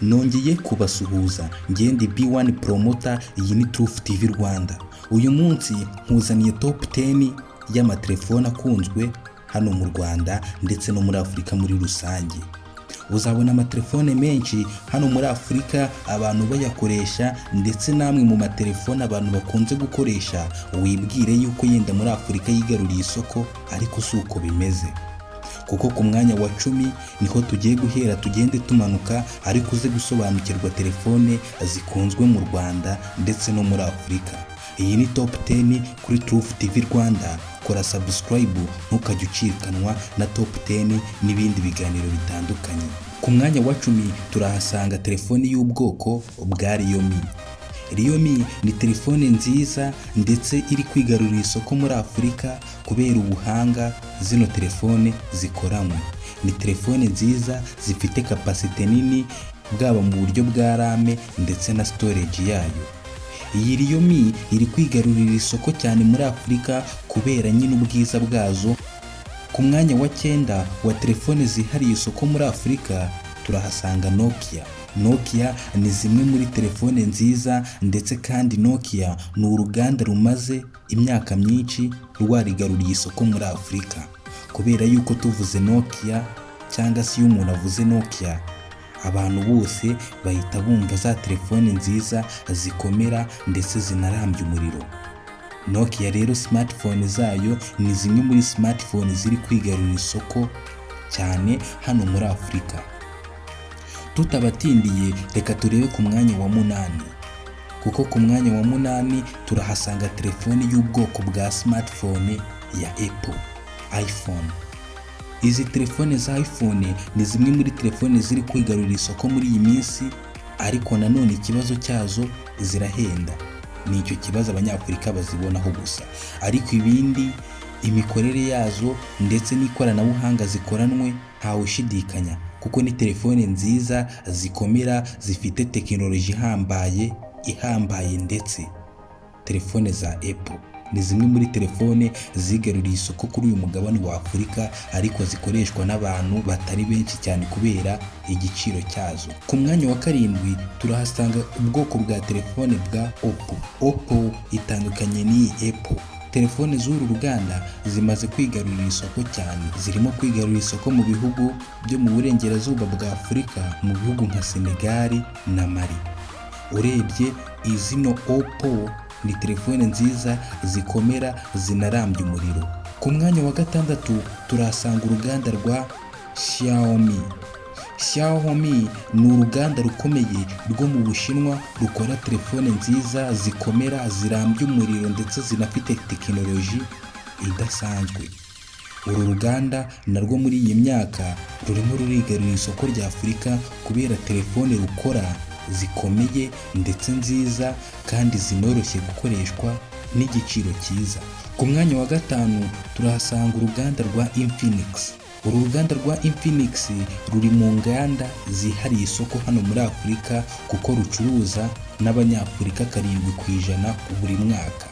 Nongeye kubasuhuza, ngende B1 Promoter, iyi ni Truth TV Rwanda. Uyu munsi nkuzaniye top 10 y'amatelefone akunzwe hano mu Rwanda ndetse no muri Afurika muri rusange. Uzabona amatelefone menshi hano muri Afurika abantu bayakoresha, ndetse namwe mu matelefone abantu bakunze gukoresha wibwire yuko yenda muri Afurika yigaruriye isoko, ariko si uko bimeze. Kuko ku mwanya wa 10 niho tugiye guhera, tugende tumanuka, ariko uze gusobanukirwa telefone zikunzwe mu Rwanda ndetse no muri Afurika. Iyi ni top 10 kuri Truth TV Rwanda. Kora subscribe ntukajye ucikanwa na top 10 n'ibindi biganiro bitandukanye. Ku mwanya wa 10 turahasanga telefone y'ubwoko bwa Realme. Realme ni telefone nziza ndetse iri kwigarurira isoko muri Afurika kubera ubuhanga zino telefone zikoranywe. Ni telefone nziza zifite capacity nini, bwaba mu buryo bwa RAM ndetse na storage yayo. Iyi Realme iri kwigarurira isoko cyane muri Afurika kubera nyine ubwiza bwazo. Ku mwanya wa 9 wa telefone zihariye isoko muri Afurika turahasanga Nokia. Nokia ni zimwe muri telefone nziza, ndetse kandi Nokia ni uruganda rumaze imyaka myinshi rwarigaruriye isoko muri Afurika. Kubera yuko tuvuze Nokia cyangwa se iyo umuntu avuze Nokia, abantu bose bahita bumva za telefone nziza zikomera ndetse zinarambye umuriro. Nokia rero smartphone zayo ni zimwe muri smartphone ziri kwigarurira isoko cyane hano muri Afurika. Tutabatindiye, reka turebe ku mwanya wa 8. Kuko ku mwanya wa 8 turahasanga telefone y'ubwoko bwa smartphone ya Apple, iPhone. Izi telefone za iPhone ni zimwe muri telefone ziri kwigarurira isoko muri iyi minsi, ariko nanone ikibazo cyazo zirahenda. Ni icyo kibazo abanyafurika bazibonaho gusa, ariko ibindi imikorere yazo ndetse n'ikoranabuhanga zikoranwe ntawe ushidikanya, kuko ni telefone nziza zikomera, zifite tekinoloji ihambaye ndetse telefone za Apple ni zimwe muri telefone zigaruriye isoko kuri uyu mugabane wa Afurika, ariko zikoreshwa n'abantu batari benshi cyane kubera igiciro cyazo. Ku mwanya wa 7 turahasanga ubwoko bwa telefone bwa Oppo. Oppo itandukanye n'iyi Apple. Telefone z'uru ruganda zimaze kwigarurira isoko cyane, zirimo kwigarurira isoko mu bihugu byo mu burengerazuba bwa Afurika, mu bihugu nka Senegal na Mali. Urebye izino Oppo ni telefone nziza zikomera zinarambye umuriro. Ku mwanya wa 6 turahasanga uruganda rwa Xiaomi. Xiaomi ni uruganda rukomeye rwo mu Bushinwa, rukora telefone nziza zikomera, zirambye umuriro ndetse zinafite tekinoloji idasanzwe. Uru ruganda narwo muri iyi myaka rurimo rurigarurira isoko rya Afurika kubera telefone rukora zikomeye ndetse nziza kandi zinoroshye gukoreshwa n'igiciro cyiza. Ku mwanya wa 5 turahasanga uruganda rwa Infinix. Uru ruganda rwa Infinix ruri mu nganda zihariye isoko hano muri Afurika, kuko rucuruza n'abanyafurika 7% buri mwaka.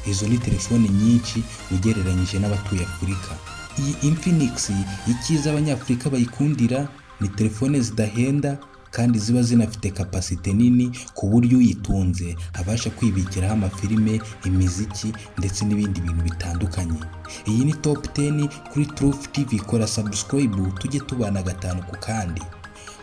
Izo ni telefone nyinshi ugereranyije n'abatuye Afurika. Iyi Infinix ikiza abanyafurika bayikundira ni telefone zidahenda kandi ziba zinafite capacity nini, ku buryo uyitunze abasha kwibikiraho amafilime, imiziki ndetse n'ibindi bintu bitandukanye. Iyi ni top 10 kuri Truth TV. Kora subscribe tujye tubana gatanu ku kandi.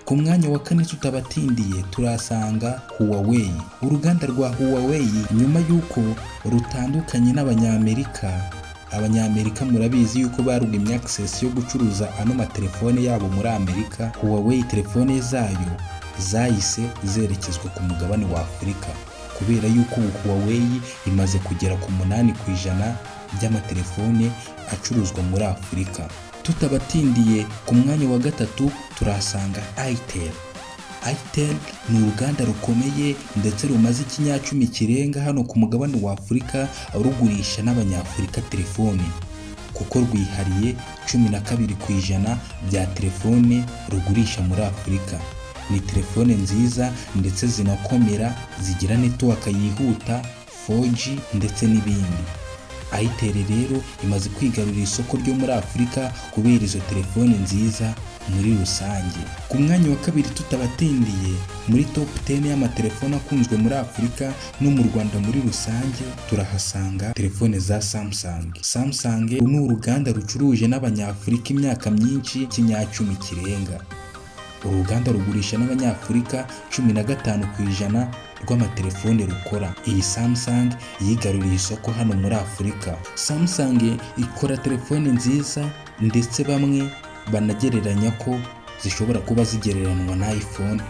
Ku mwanya wa 4 tutabatindiye turasanga Huawei. Uruganda rwa Huawei nyuma yuko rutandukanye n'abanyamerika, abanyamerika murabizi yuko barugimye access yo gucuruza ano matelefone yabo muri Amerika. Huawei telefone zayo zahise zerekezwa ku mugabane wa Afurika, kubera yuko Huawei imaze kugera ku 8% by'amatelefone acuruzwa muri Afurika. Tutabatindiye, ku mwanya wa 3 turahasanga Itel. Itel ni uruganda rukomeye ndetse rumaze ikinyacumi kirenga hano ku mugabane wa Afurika, rugurisha n'abanyafurika telefone, kuko rwihariye 12% bya telefone rugurisha muri Afurika. Ni telefone nziza ndetse zinakomera, zigira network yihuta 4G ndetse n'ibindi. Itel rero imaze kwigarurira isoko ryo muri Afurika kubera izo telefone nziza muri rusange. Ku mwanya wa kabiri tutabatindiye, muri top 10 y'amatelefone akunzwe muri Afurika no mu Rwanda muri rusange, turahasanga telefone za Samsung. Samsung ni uruganda rucuruje n'abanyafurika imyaka myinshi, kinyacumi kirenga. Uruganda rugurisha n'abanyafurika 15% rw'amatelefone rukora. Iyi Samsung yigaruriye isoko hano muri Afurika. Samsung ikora telefone nziza ndetse bamwe banagereranya ko zishobora kuba zigereranywa na iPhone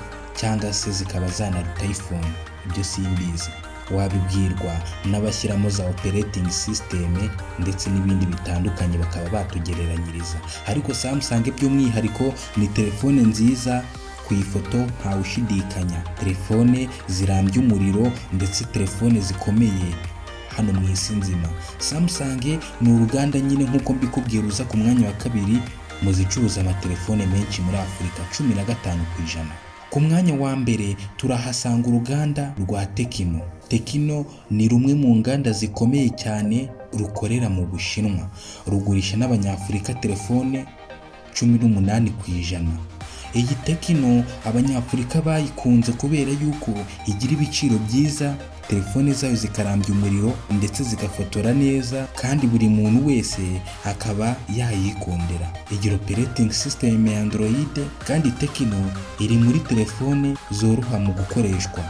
cyangwa se zikaba zanaruta iPhone. Ibyo simbizi, wabibwirwa n'abashyiramo za operating system ndetse n'ibindi bitandukanye bakaba batugereranyiriza. Ariko Samsung by'umwihariko ni telefone nziza, ku ifoto ntawe ushidikanya. Telefone zirambye umuriro ndetse telefone zikomeye hano mu isi nzima. Samsung ni uruganda nyine nk'uko mbikubwira uza ku mwanya wa kabiri mu zicuruza amatelefone menshi muri Afurika, 15%. Ku mwanya wa mbere turahasanga uruganda rwa Tecno. Tecno ni rumwe mu nganda zikomeye cyane rukorera mu Bushinwa. Rugurisha n'abanyafurika telefone 18%. Iyi Tecno abanyafurika bayikunze kubera yuko igira ibiciro byiza, telefone zayo zikarambya umuriro ndetse zigafotora neza, kandi buri muntu wese akaba yayikundira. Igira operating system ya Android, kandi Tecno iri muri telefone zoroha mu gukoreshwa.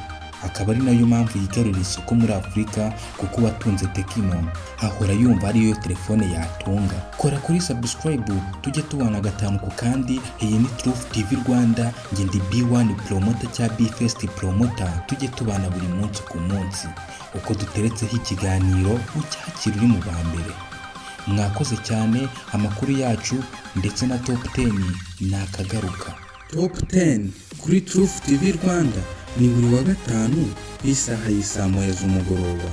Akaba ari nayo mpamvu yigarurira isoko muri Afurika, kuko uwatunze Tecno ahora yumva ariyo telefone yatunga. Kora kuri subscribe tujye tubana gatanu ku kandi. Iyi ni Truth TV Rwanda, nge ndi B1 promoter cya B-First promoter. Tujye tubana buri munsi ku munsi, uko duteretseho ikiganiro ucyakira uri mu ba mbere. Mwakoze cyane. Amakuru yacu ndetse na top 10 nakagaruka. Top 10 kuri Truth TV Rwanda ni buri wa gatanu isaha y'isa moya z'umugoroba.